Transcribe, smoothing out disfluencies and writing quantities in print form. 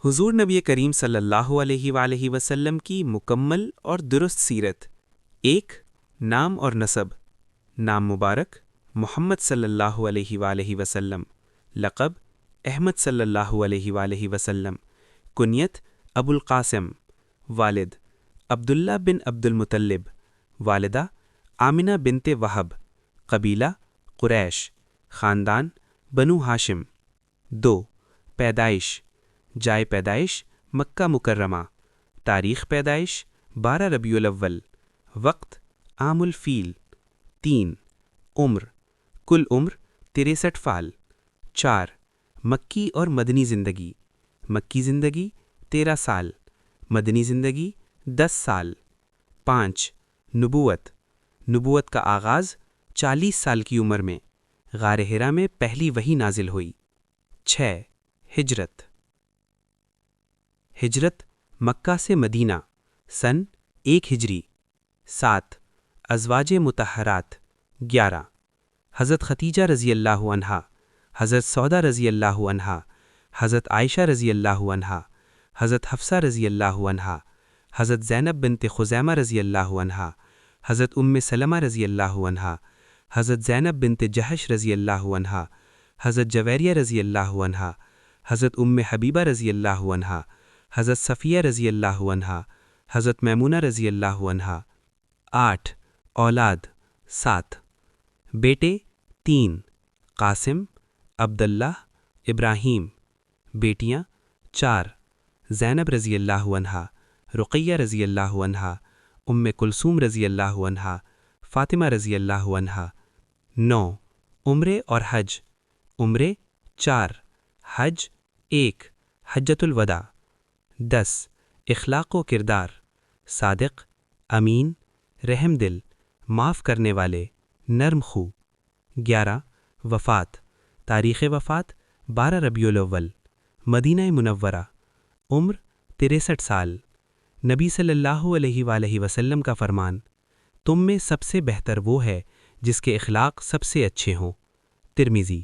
حضور نبی کریم صلی اللہ علیہ وآلہ وسلم کی مکمل اور درست سیرت۔ ایک، نام اور نسب۔ نام مبارک محمد صلی اللہ علیہ وآلہ وسلم، لقب احمد صلی اللہ علیہ وآلہ وسلم، کنیت ابو القاسم، والد عبداللہ بن عبد المطلب، والدہ آمنہ بنت وہب، قبیلہ قریش، خاندان بنو ہاشم۔ دو، پیدائش، جائے پیدائش مکہ مکرمہ، تاریخ پیدائش 12 ربیع الاول، وقت عام الفیل۔ تین، عمر، کل عمر 63 سال۔ چار، مکی اور مدنی زندگی، مکی زندگی 13 سال، مدنی زندگی 10 سال۔ پانچ، نبوت، نبوت کا آغاز 40 سال کی عمر میں، غار حرا میں پہلی وحی نازل ہوئی۔ 6، ہجرت، ہجرت مکہ سے مدینہ سن 1 ہجری۔ 7، ازواج مطہرات 11، حضرت ختیجہ رضی اللہ عنہا، حضرت سودا رضی اللہ عنہا، حضرت عائشہ رضی اللہ عنہا، حضرت حفصہ رضی اللہ عنہا، حضرت زینب بنت خزیمہ رضی اللہ عنہا، حضرت سلمہ رضی اللہ عنہا، حضرت زینب بنت جہش رضی اللہ عنہا، حضرت جویریہ رضی اللہ عنہا، حضرت حبیبہ رضی اللہ عنہا، حضرت صفیہ رضی اللہ عنہا، حضرت میمونہ رضی اللہ عنہا۔ 8، اولاد 7، بیٹے 3، قاسم، عبداللہ، ابراہیم، بیٹیاں 4، زینب رضی اللہ عنہا، رقیہ رضی اللہ عنہا، کلثوم رضی اللہ عنہا، فاطمہ رضی اللہ عنہا۔ 9، عمرے اور حج، عمرے 4، حج 1، حجۃ الوداع۔ 10، اخلاق و کردار، صادق، امین، رحم دل، معاف کرنے والے، نرم خو۔ 11، وفات، تاریخ وفات 12 ربیع الاول، مدینہ منورہ، عمر 63 سال۔ نبی صلی اللہ علیہ وآلہ وسلم کا فرمان، تم میں سب سے بہتر وہ ہے جس کے اخلاق سب سے اچھے ہوں۔ ترمذی۔